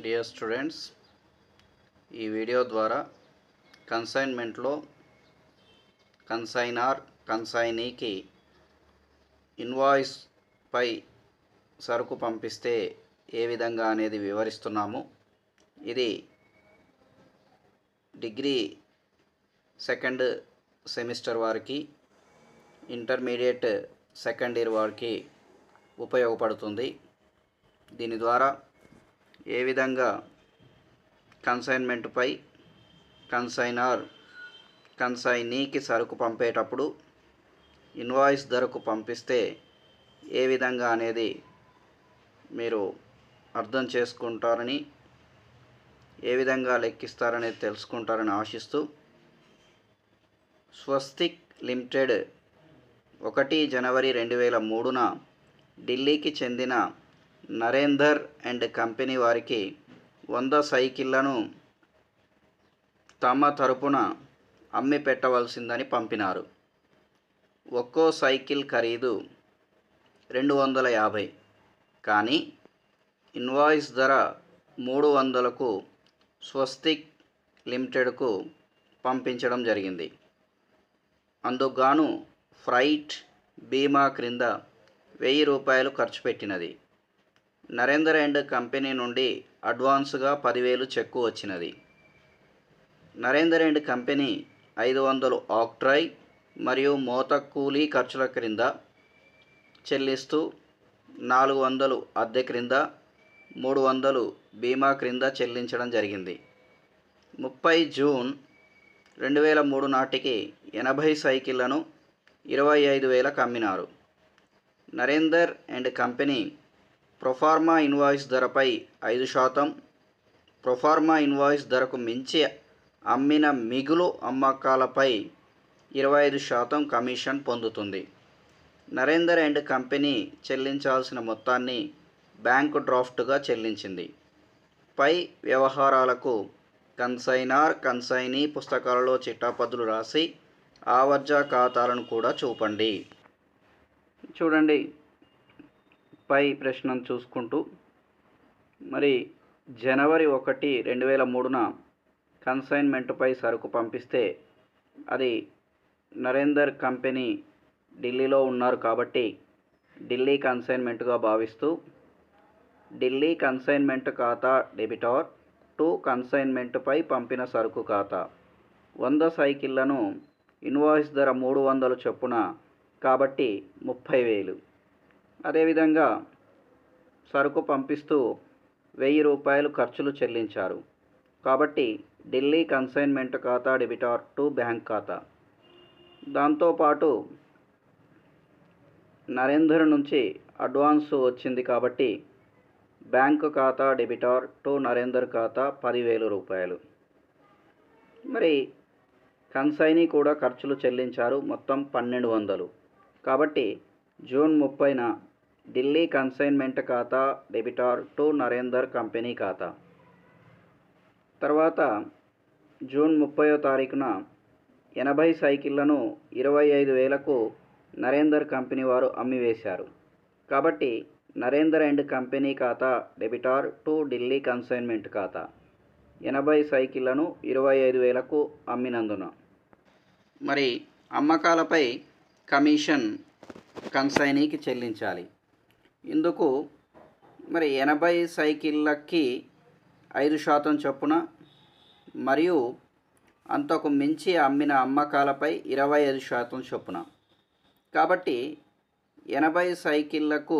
Dear students, ఈ video ద్వారా కన్సైన్మెంట్లో consignor కన్సైనీకి invoice పై సరుకు పంపిస్తే ఏ విధంగా అనేది వివరిస్తున్నాము. ఇది డిగ్రీ సెకండ్ సెమిస్టర్ వారికి, ఇంటర్మీడియట్ సెకండ్ ఇయర్ వారికి ఉపయోగపడుతుంది. దీని ద్వారా ఏ విధంగా కన్సైన్మెంట్పై కన్సైనర్ కన్సైనీకి సరుకు పంపేటప్పుడు ఇన్వాయిస్ ధరకు పంపిస్తే ఏ విధంగా అనేది మీరు అర్థం చేసుకుంటారని, ఏ విధంగా లెక్కిస్తారనేది తెలుసుకుంటారని ఆశిస్తూ, స్వస్తిక్ లిమిటెడ్ 1 జనవరి 2003న ఢిల్లీకి చెందిన నరేందర్ అండ్ కంపెనీ వారికి 100 సైకిళ్లను తమ తరపున అమ్మి పెట్టవలసిందని పంపినారు. ఒక్కో సైకిల్ ఖరీదు 250, కానీ ఇన్వాయిస్ ధర 300కు స్వస్తిక్ లిమిటెడ్కు పంపించడం జరిగింది. అందుకుగాను ఫ్రైట్ బీమా క్రింద 1000 రూపాయలు ఖర్చు పెట్టినది. నరేందర్ అండ్ కంపెనీ నుండి అడ్వాన్స్గా 10,000 చెక్కు వచ్చినది. నరేందర్ అండ్ కంపెనీ 500 ఆక్ట్రాయ్ మరియు మోత కూలీ ఖర్చుల క్రింద చెల్లిస్తూ 400 అద్దె క్రింద 300 బీమా క్రింద చెల్లించడం జరిగింది. 30 జూన్ 2003 నాటికి 80 సైకిళ్లను 25,000కు అమ్మినారు. Narender and company proforma invoice ధరపై 5%, ప్రొఫార్మా ఇన్వాయిస్ ధరకు మించి అమ్మిన మిగులు అమ్మకాలపై 25% కమిషన్ పొందుతుంది. నరేందర్ అండ్ కంపెనీ చెల్లించాల్సిన మొత్తాన్ని బ్యాంకు డ్రాఫ్ట్గా చెల్లించింది. పై వ్యవహారాలకు కన్సైనర్ కన్సైనీ పుస్తకాలలో చిట్టాపద్దులు రాసి ఆవర్జా ఖాతాలను కూడా చూపండి. చూడండి, పై ప్రశ్నను చూసుకుంటూ, మరి జనవరి 1, 2003న కన్సైన్మెంట్పై సరుకు పంపిస్తే అది నరేందర్ కంపెనీ ఢిల్లీలో ఉన్నారు కాబట్టి ఢిల్లీ కన్సైన్మెంట్గా భావిస్తూ ఢిల్లీ కన్సైన్మెంట్ ఖాతా డెబిటార్ టు కన్సైన్మెంట్పై పంపిన సరుకు ఖాతా 100 సైకిళ్లను ఇన్వాయిస్ ధర 300 చొప్పున కాబట్టి 30,000. అదేవిధంగా సరుకు పంపిస్తూ 1000 రూపాయలు ఖర్చులు చెల్లించారు కాబట్టి ఢిల్లీ కన్సైన్మెంట్ ఖాతా డెబిటార్ టు బ్యాంక్ ఖాతా. దాంతోపాటు నరేందర్ నుంచి అడ్వాన్స్ వచ్చింది కాబట్టి బ్యాంకు ఖాతా డెబిటార్ టు నరేందర్ ఖాతా 10,000 రూపాయలు. మరి కన్సైనీ కూడా ఖర్చులు చెల్లించారు, మొత్తం 1,200. కాబట్టి జూన్ 30న ఢిల్లీ కన్సైన్మెంట్ ఖాతా డెబిటార్ టు నరేందర్ కంపెనీ ఖాతా. తర్వాత జూన్ 30వ తారీఖున 80 సైకిళ్లను 25,000కు నరేందర్ కంపెనీ వారు అమ్మివేశారు కాబట్టి నరేందర్ అండ్ కంపెనీ ఖాతా డెబిటార్ టు ఢిల్లీ కన్సైన్మెంట్ ఖాతా. 80 సైకిళ్లను 25,000కు అమ్మినందున మరి అమ్మకాలపై కమిషన్ కన్సైనీకి చెల్లించాలి. ఇందుకు మరి 80 సైకిళ్ళకి 5% చొప్పున మరియు అంతకు మించి అమ్మిన అమ్మకాలపై 25% చొప్పున. కాబట్టి 80 సైకిళ్లకు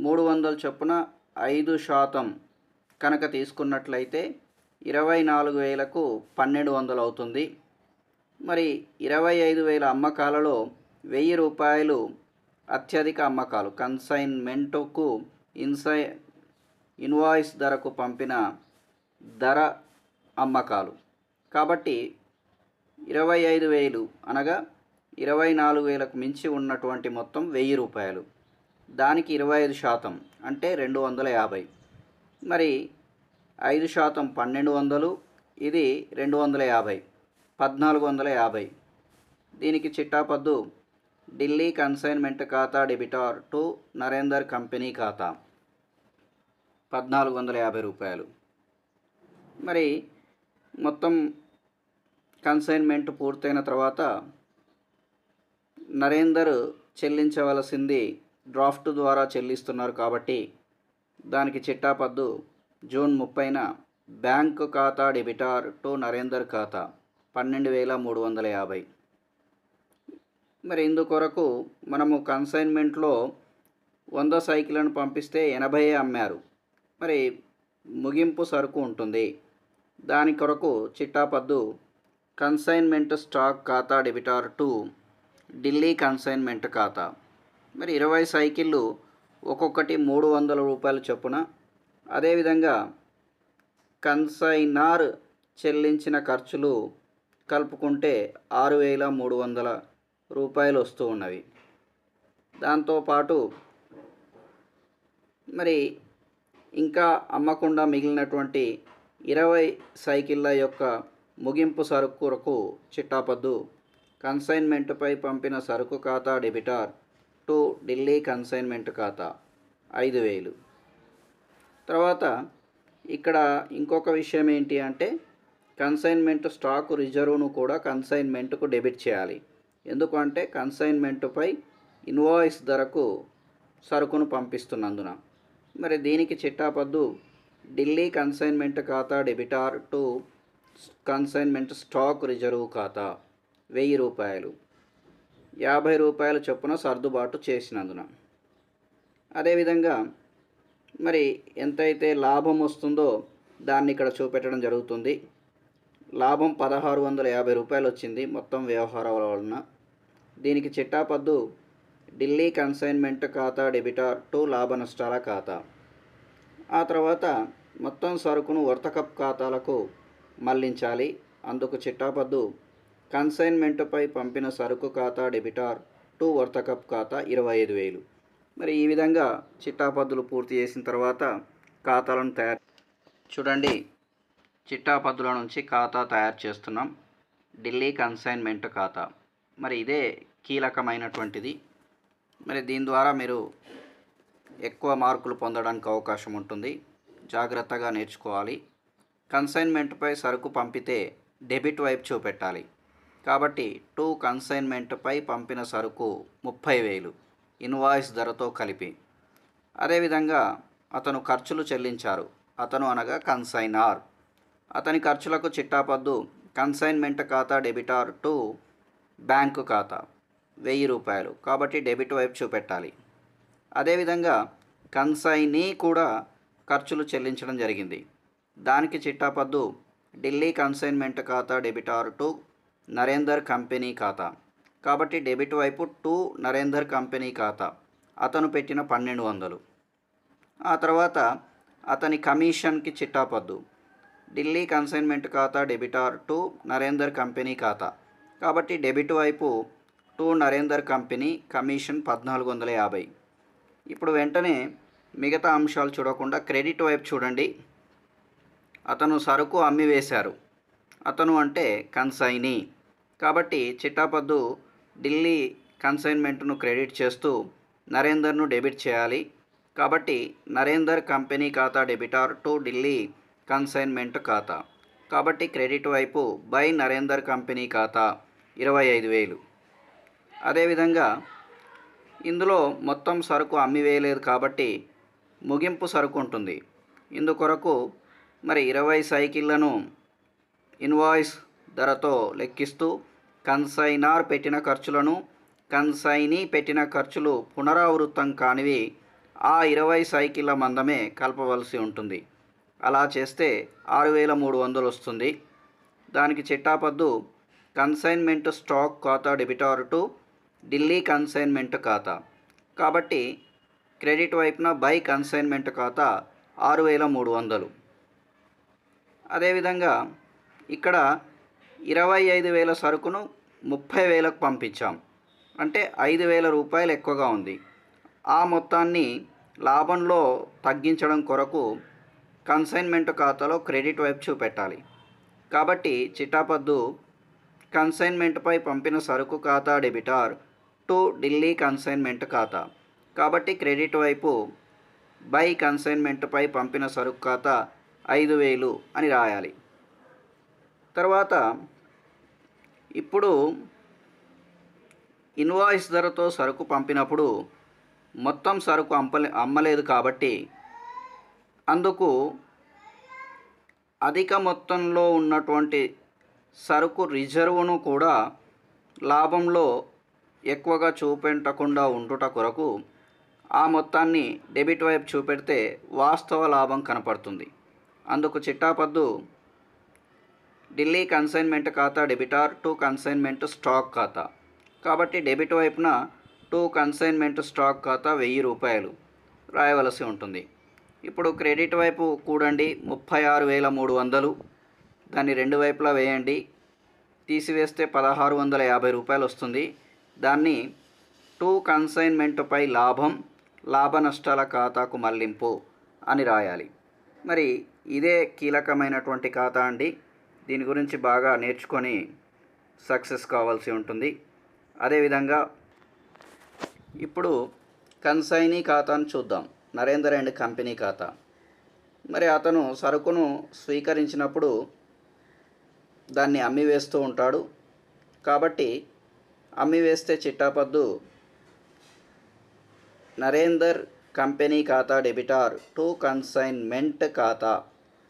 300 చొప్పున 5% కనుక తీసుకున్నట్లయితే 24,000కు 1,200 అవుతుంది. మరి 25,000 అమ్మకాలలో 1000 రూపాయలు అత్యధిక అమ్మకాలు, కన్సైన్మెంటుకు ఇన్వాయిస్ ధరకు పంపిన ధర అమ్మకాలు కాబట్టి 25,000 అనగా 24,000కు మించి ఉన్నటువంటి మొత్తం 1000 రూపాయలు, దానికి 25% అంటే 250. మరి 5% 1,200, ఇది 250, 1,450. దీనికి చిట్టాపద్దు ఢిల్లీ కన్సైన్మెంట్ ఖాతా డెబిటార్ టు నరేందర్ కంపెనీ ఖాతా 1,450 రూపాయలు. మరి మొత్తం కన్సైన్మెంట్ పూర్తయిన తర్వాత నరేందర్ చెల్లించవలసింది డ్రాఫ్ట్ ద్వారా చెల్లిస్తున్నారు కాబట్టి దానికి చిట్టాపద్దు జూన్ 30న బ్యాంకు ఖాతా డెబిటార్ టు నరేందర్ ఖాతా 12,350. మరి ఇందుకొరకు మనము కన్సైన్మెంట్లో 100 సైకిళ్లను పంపిస్తే 80 అమ్మారు. మరి ముగింపు సరుకు ఉంటుంది. దాని కొరకు చిట్టాపద్దు కన్సైన్మెంట్ స్టాక్ ఖాతా డెబిటార్ టు ఢిల్లీ కన్సైన్మెంట్ ఖాతా. మరి 20 సైకిళ్ళు ఒక్కొక్కటి 300 రూపాయలు చొప్పున. అదేవిధంగా కన్సైనార్ చెల్లించిన ఖర్చులు కలుపుకుంటే 6,300 రూపాయలు వస్తూ ఉన్నవి. దాంతోపాటు మరి ఇంకా అమ్మకుండా మిగిలినటువంటి 20 సైకిళ్ళ యొక్క ముగింపు సరుకు కొరకు చిట్టాపద్దు కన్సైన్మెంట్పై పంపిన సరుకు ఖాతా డెబిటార్ టు ఢిల్లీ కన్సైన్మెంట్ ఖాతా 5,000. తర్వాత ఇక్కడ ఇంకొక విషయం ఏంటి అంటే కన్సైన్మెంట్ స్టాక్ రిజర్వ్ను కూడా కన్సైన్మెంట్కు డెబిట్ చేయాలి. ఎందుకంటే కన్సైన్మెంట్పై ఇన్వాయిస్ ధరకు సరుకును పంపిస్తున్నందున. మరి దీనికి చిట్టాపద్దు ఢిల్లీ కన్సైన్మెంట్ ఖాతా డెబిటార్ టు కన్సైన్మెంట్ స్టాక్ రిజర్వ్ ఖాతా 1,000 రూపాయలు, 50 రూపాయల చొప్పున సర్దుబాటు చేసినందున. అదేవిధంగా మరి ఎంతైతే లాభం వస్తుందో దాన్ని ఇక్కడ చూపెట్టడం జరుగుతుంది. లాభం 1,650 రూపాయలు వచ్చింది మొత్తం వ్యవహారాల వలన. దీనికి చిట్టాపద్దు ఢిల్లీ కన్సైన్మెంట్ ఖాతా డెబిటార్ టు లాభ నష్టాల ఖాతా. ఆ తర్వాత మొత్తం సరుకును వర్తకప్ ఖాతాలకు మళ్లించాలి. అందుకు చిట్టాపద్దు కన్సైన్మెంట్పై పంపిన సరుకు ఖాతా డెబిటార్ టు వర్తకప్ ఖాతా 25,000. మరి ఈ విధంగా చిట్టాపద్దులు పూర్తి చేసిన తర్వాత ఖాతాలను చూడండి, చిట్టాపద్దుల నుంచి ఖాతా తయారు చేస్తున్నాం. ఢిల్లీ కన్సైన్మెంట్ ఖాతా మరి ఇదే కీలకమైనటువంటిది. మరి దీని ద్వారా మీరు ఎక్కువ మార్కులు పొందడానికి అవకాశం ఉంటుంది. జాగ్రత్తగా నేర్చుకోవాలి. కన్సైన్మెంట్పై సరుకు పంపితే డెబిట్ వైపు చూపెట్టాలి. కాబట్టి టు కన్సైన్మెంట్పై పంపిన సరుకు 30,000 ఇన్వాయిస్ ధరతో కలిపి. అదేవిధంగా అతను ఖర్చులు చెల్లించారు. అతను అనగా కన్సైనార్. అతని ఖర్చులకు చిట్టాపద్దు కన్సైన్మెంట్ ఖాతా డెబిటార్ టు బ్యాంకు ఖాతా 1,000 రూపాయలు. కాబట్టి డెబిట్ వైపు చూపెట్టాలి. అదేవిధంగా కన్సైనీ కూడా ఖర్చులు చెల్లించడం జరిగింది. దానికి చిట్టాపద్దు ఢిల్లీ కన్సైన్మెంట్ ఖాతా డెబిటార్ టు నరేందర్ కంపెనీ ఖాతా. కాబట్టి డెబిట్ వైపు టు నరేందర్ కంపెనీ ఖాతా. అతను పెట్టిన 1,200. ఆ తర్వాత అతని కమిషన్కి చిట్టాపద్దు ఢిల్లీ కన్సైన్మెంట్ ఖాతా డెబిటార్ టు నరేందర్ కంపెనీ ఖాతా. కాబట్టి డెబిట్ వైపు టు నరేందర్ కంపెనీ కమిషన్ 1,450. ఇప్పుడు వెంటనే మిగతా అంశాలు చూడకుండా క్రెడిట్ వైపు చూడండి. అతను సరుకు అమ్మి వేశారు. అతను అంటే కన్సైనీ. కాబట్టి చిట్టాపద్దు ఢిల్లీ కన్సైన్మెంట్ను క్రెడిట్ చేస్తూ నరేందర్ను డెబిట్ చేయాలి. కాబట్టి నరేందర్ కంపెనీ ఖాతా డెబిటార్ టు ఢిల్లీ కన్సైన్మెంట్ ఖాతా. కాబట్టి క్రెడిట్ వైపు బై నరేందర్ కంపెనీ ఖాతా 25,000. అదేవిధంగా ఇందులో మొత్తం సరుకు అమ్మి వేయలేదు కాబట్టి ముగింపు సరుకు ఉంటుంది. ఇందుకొరకు మరి 20 సైకిళ్లను ఇన్వాయిస్ ధరతో లెక్కిస్తూ కన్సైనార్ పెట్టిన ఖర్చులను, కన్సైనీ పెట్టిన ఖర్చులు పునరావృతం కానివి ఆ 20 సైకిళ్ళ మందమే కలపవలసి ఉంటుంది. అలా చేస్తే 6,300 వస్తుంది. దానికి చిట్టాపద్దు కన్సైన్మెంట్ స్టాక్ ఖాతా డెబిటార్ టు ఢిల్లీ కన్సైన్మెంట్ ఖాతా. కాబట్టి క్రెడిట్ వైపున బై కన్సైన్మెంట్ ఖాతా 6,300. అదేవిధంగా ఇక్కడ 25,000 సరుకును 30,000కు పంపించాం. అంటే 5,000 రూపాయలు ఎక్కువగా ఉంది. ఆ మొత్తాన్ని లాభంలో తగ్గించడం కొరకు కన్సైన్మెంట్ ఖాతాలో క్రెడిట్ వైపు చూపెట్టాలి. కాబట్టి చిట్టాపద్దు కన్సైన్మెంట్పై పంపిన సరుకు ఖాతా డెబిటార్ టు ఢిల్లీ కన్సైన్మెంట్ ఖాతా. కాబట్టి క్రెడిట్ వైపు బై కన్సైన్మెంట్పై పంపిన సరుకు ఖాతా 5000 అని రాయాలి. తర్వాత ఇప్పుడు ఇన్వాయిస్ ధరతో సరుకు పంపినప్పుడు మొత్తం సరుకు అమ్మలేదు కాబట్టి అందుకు అధిక మొత్తంలో ఉన్నటువంటి సరుకు రిజర్వును కూడా లాభంలో ఎక్కువగా చూపెట్టకుండా ఉండుట కొరకు ఆ మొత్తాన్ని డెబిట్ వైపు చూపెడితే వాస్తవ లాభం కనపడుతుంది. అందుకు చిట్టాపద్దు ఢిల్లీ కన్సైన్మెంట్ ఖాతా డెబిటార్ టు కన్సైన్మెంట్ స్టాక్ ఖాతా. కాబట్టి డెబిట్ వైపున టు కన్సైన్మెంట్ స్టాక్ ఖాతా 1000 రూపాయలు రాయవలసి ఉంటుంది. ఇప్పుడు క్రెడిట్ వైపు కూడండి 36,300, దాన్ని రెండు వైపులా వేయండి, తీసివేస్తే 1650 రూపాయలు వస్తుంది. దాన్ని టు కన్సైన్మెంట్పై లాభ నష్టాల ఖాతాకు మళ్లింపు అని రాయాలి. మరి ఇదే కీలకమైనటువంటి ఖాతా అండి. దీని గురించి బాగా నేర్చుకొని సక్సెస్ కావాల్సి ఉంటుంది. అదేవిధంగా ఇప్పుడు కన్సైనీ ఖాతాను చూద్దాం. నరేందర్ అండ్ కంపెనీ ఖాతా. మరి అతను సరుకును స్వీకరించినప్పుడు దాన్ని అమ్మివేస్తూ ఉంటాడు. కాబట్టి అమ్మివేస్తే చిట్టాపద్దు నరేందర్ కంపెనీ ఖాతా డెబిటార్ టు కన్సైన్మెంట్ ఖాతా.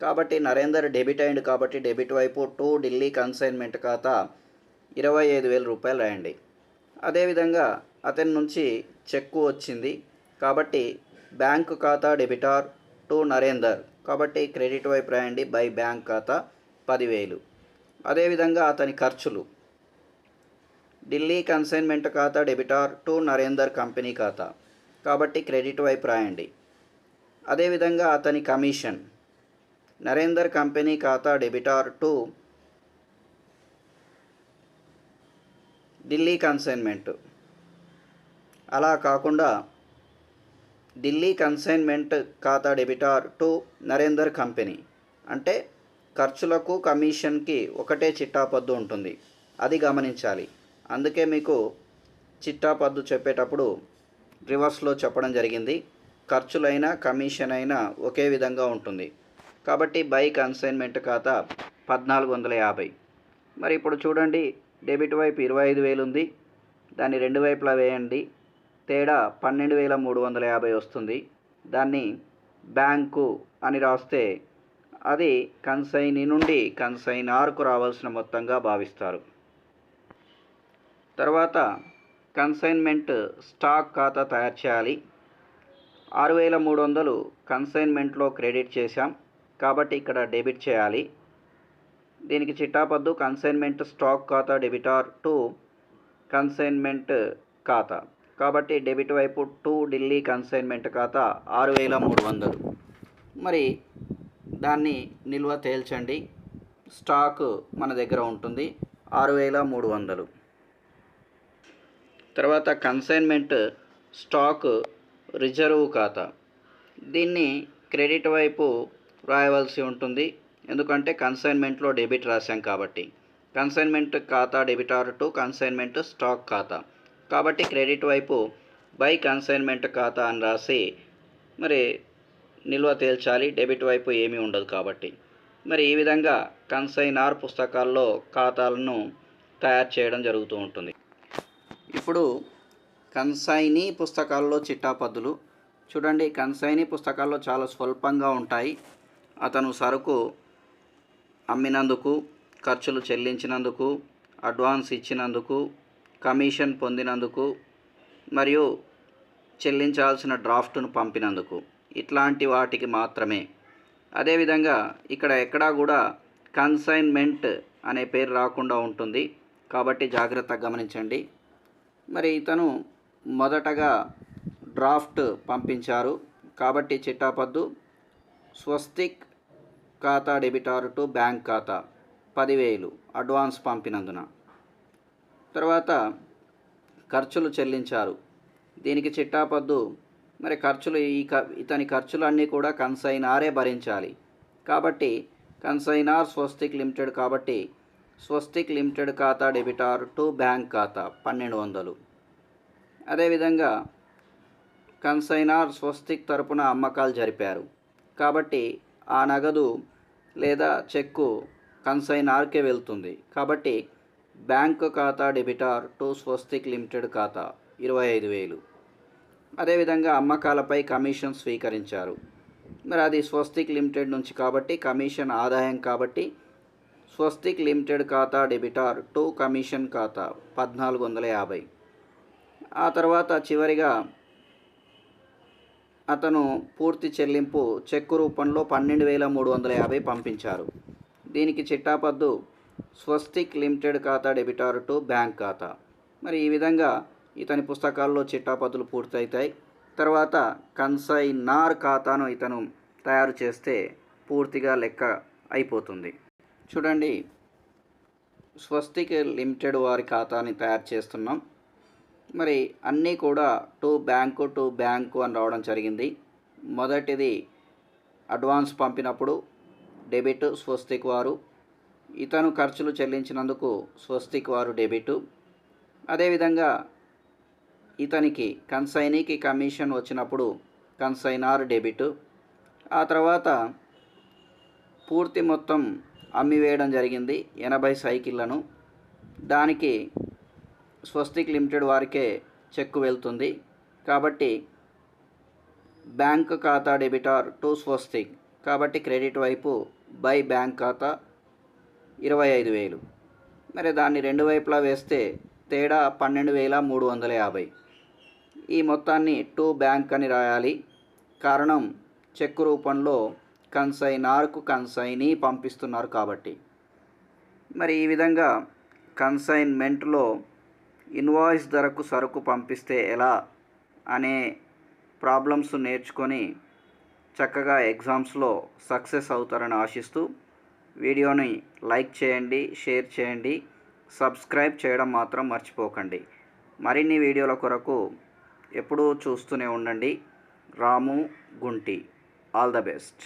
కాబట్టి నరేందర్ డెబిట్ అయింది కాబట్టి డెబిట్ వైపు టు ఢిల్లీ కన్సైన్మెంట్ ఖాతా 25,000 రూపాయలు రాయండి. అదేవిధంగా అతని నుంచి చెక్కు వచ్చింది కాబట్టి బ్యాంకు ఖాతా డెబిటార్ టు నరేందర్, కాబట్టి క్రెడిట్ వైపు రాయండి బై బ్యాంక్ ఖాతా 10,000. అదేవిధంగా అతని ఖర్చులు ఢిల్లీ కన్సైన్మెంట్ ఖాతా డెబిటార్ టు నరేందర్ కంపెనీ ఖాతా, కాబట్టి క్రెడిట్ వైపు రాయండి. అదేవిధంగా అతని కమిషన్ నరేందర్ కంపెనీ ఖాతా డెబిటార్ టు ఢిల్లీ కన్సైన్మెంట్. అలా కాకుండా ఢిల్లీ కన్సైన్మెంట్ ఖాతా డెబిటార్ టు నరేందర్ కంపెనీ అంటే ఖర్చులకు కమిషన్కి ఒకటే చిట్టాపద్దు ఉంటుంది. అది గమనించాలి. అందుకే మీకు చిట్టాపద్దు చెప్పేటప్పుడు రివర్స్లో చెప్పడం జరిగింది. ఖర్చులైనా కమిషన్ అయినా ఒకే విధంగా ఉంటుంది. కాబట్టి బై కన్సైన్మెంట్ ఖాతా 1450. మరి ఇప్పుడు చూడండి, డెబిట్ వైపు 25,000 ఉంది, దాన్ని రెండు వైపులా వేయండి, తేడా 12,350 వస్తుంది. దాన్ని బ్యాంకు అని రాస్తే అది కన్సైనీ నుండి కన్సైనార్కు రావాల్సిన మొత్తంగా భావిస్తారు. తర్వాత కన్సైన్మెంట్ స్టాక్ ఖాతా తయారు చేయాలి. 6,300 కన్సైన్మెంట్లో క్రెడిట్ చేశాం కాబట్టి ఇక్కడ డెబిట్ చేయాలి. దీనికి చిట్టాపద్దు కన్సైన్మెంట్ స్టాక్ ఖాతా డెబిటార్ టు కన్సైన్మెంట్ ఖాతా, కాబట్టి డెబిట్ వైపు టు ఢిల్లీ కన్సైన్మెంట్ ఖాతా 6,300. మరి దాన్ని నిల్వ తేల్చండి. స్టాక్ మన దగ్గర ఉంటుంది 6,300. తర్వాత కన్సైన్మెంట్ స్టాక్ రిజర్వ్ ఖాతా. దీన్ని క్రెడిట్ వైపు రాయవలసి ఉంటుంది, ఎందుకంటే కన్సైన్మెంట్లో డెబిట్ రాశాం కాబట్టి. కన్సైన్మెంట్ ఖాతా డెబిటార్ టు కన్సైన్మెంట్ స్టాక్ ఖాతా, కాబట్టి క్రెడిట్ వైపు బై కన్సైన్మెంట్ ఖాతా అని రాసి మరి నిల్వ తేల్చాలి. డెబిట్ వైపు ఏమీ ఉండదు కాబట్టి. మరి ఈ విధంగా కన్సైనార్ పుస్తకాల్లో ఖాతాలను తయారు చేయడం జరుగుతూ ఉంటుంది. ఇప్పుడు కన్సైనీ పుస్తకాల్లో చిట్టాపద్దులు చూడండి. కన్సైనీ పుస్తకాల్లో చాలా స్వల్పంగా ఉంటాయి. అతను సరుకు అమ్మినందుకు, ఖర్చులు చెల్లించినందుకు, అడ్వాన్స్ ఇచ్చినందుకు, కమిషన్ పొందినందుకు మరియు చెల్లించాల్సిన డ్రాఫ్ట్ను పంపినందుకు, ఇట్లాంటి వాటికి మాత్రమే. అదేవిధంగా ఇక్కడ ఎక్కడా కూడా కన్సైన్మెంట్ అనే పేరు రాకుండా ఉంటుంది, కాబట్టి జాగ్రత్తగా గమనించండి. మరి ఇతను మొదటగా డ్రాఫ్ట్ పంపించారు కాబట్టి చిట్టాపద్దు స్వస్తిక్ ఖాతా డెబిటార్ టు బ్యాంక్ ఖాతా 10,000 అడ్వాన్స్ పంపినందున. తర్వాత ఖర్చులు చెల్లించారు. దీనికి చిట్టాపద్దు మరి ఖర్చులు ఇతని ఖర్చులన్నీ కూడా కన్సైనారే భరించాలి. కాబట్టి కన్సైనార్ స్వస్తిక్ లిమిటెడ్, కాబట్టి స్వస్తిక్ లిమిటెడ్ ఖాతా డెబిటార్ టు బ్యాంక్ ఖాతా 1,200. అదేవిధంగా కన్సైనార్ స్వస్తిక్ తరపున అమ్మకాలు జరిపారు కాబట్టి ఆ నగదు లేదా చెక్కు కన్సైనార్కే వెళ్తుంది. కాబట్టి బ్యాంకు ఖాతా డెబిటార్ టు స్వస్తిక్ లిమిటెడ్ ఖాతా 25,000. అదేవిధంగా అమ్మకాలపై కమిషన్ స్వీకరించారు. మరి అది స్వస్తిక్ లిమిటెడ్ నుంచి కాబట్టి కమిషన్ ఆదాయం కాబట్టి స్వస్తిక్ లిమిటెడ్ ఖాతా డెబిటార్ టు కమిషన్ ఖాతా 1450. ఆ తర్వాత చివరిగా అతను పూర్తి చెల్లింపు చెక్కు రూపంలో 12,350 పంపించారు. దీనికి చిట్టాపద్దు స్వస్తిక్ లిమిటెడ్ ఖాతా డెబిటార్ టు బ్యాంక్ ఖాతా. మరి ఈ విధంగా ఇతని పుస్తకాల్లో చిట్టాపద్దులు పూర్తవుతాయి. తర్వాత కన్సైనార్ ఖాతాను ఇతను తయారు చేస్తే పూర్తిగా లెక్క అయిపోతుంది. చూడండి, స్వస్తిక్ లిమిటెడ్ వారి ఖాతాని తయారు చేస్తున్నాం. మరి అన్నీ కూడా టు బ్యాంకు అని రావడం జరిగింది. మొదటిది అడ్వాన్స్ పంపినప్పుడు డెబిట్ స్వస్తిక్ వారు, ఇతను ఖర్చులు చెల్లించినందుకు స్వస్తిక్ వారు డెబిట్. అదేవిధంగా ఇతనికి కన్సైనీకి కమిషన్ వచ్చినప్పుడు కన్సైనార్ డెబిట్. ఆ తర్వాత పూర్తి మొత్తం అమ్మివేయడం జరిగింది 80 సైకిళ్లను. దానికి స్వస్తిక్ లిమిటెడ్ వారికే చెక్కు వెళ్తుంది. కాబట్టి బ్యాంక్ ఖాతా డెబిటార్ టు స్వస్తిక్, కాబట్టి క్రెడిట్ వైపు బై బ్యాంక్ ఖాతా 25,000. మరి దాన్ని రెండు వైపులా వేస్తే తేడా 12,350. ఈ మొత్తాన్ని టు బ్యాంక్ అని రాయాలి. కారణం చెక్కు రూపంలో కన్సైనార్కు కన్సైనీ పంపిస్తున్నారు కాబట్టి. మరి ఈ విధంగా కన్సైన్మెంట్లో ఇన్వాయిస్ ధరకు సరుకు పంపిస్తే ఎలా అనే ప్రాబ్లమ్స్ నేర్చుకొని చక్కగా ఎగ్జామ్స్లో సక్సెస్ అవుతారని ఆశిస్తూ వీడియోని లైక్ చేయండి, షేర్ చేయండి, సబ్స్క్రైబ్ చేయడం మాత్రం మర్చిపోకండి. మరిన్ని వీడియోల కొరకు ఎప్పుడూ చూస్తూనే ఉండండి. Ramu Gunti. All the best.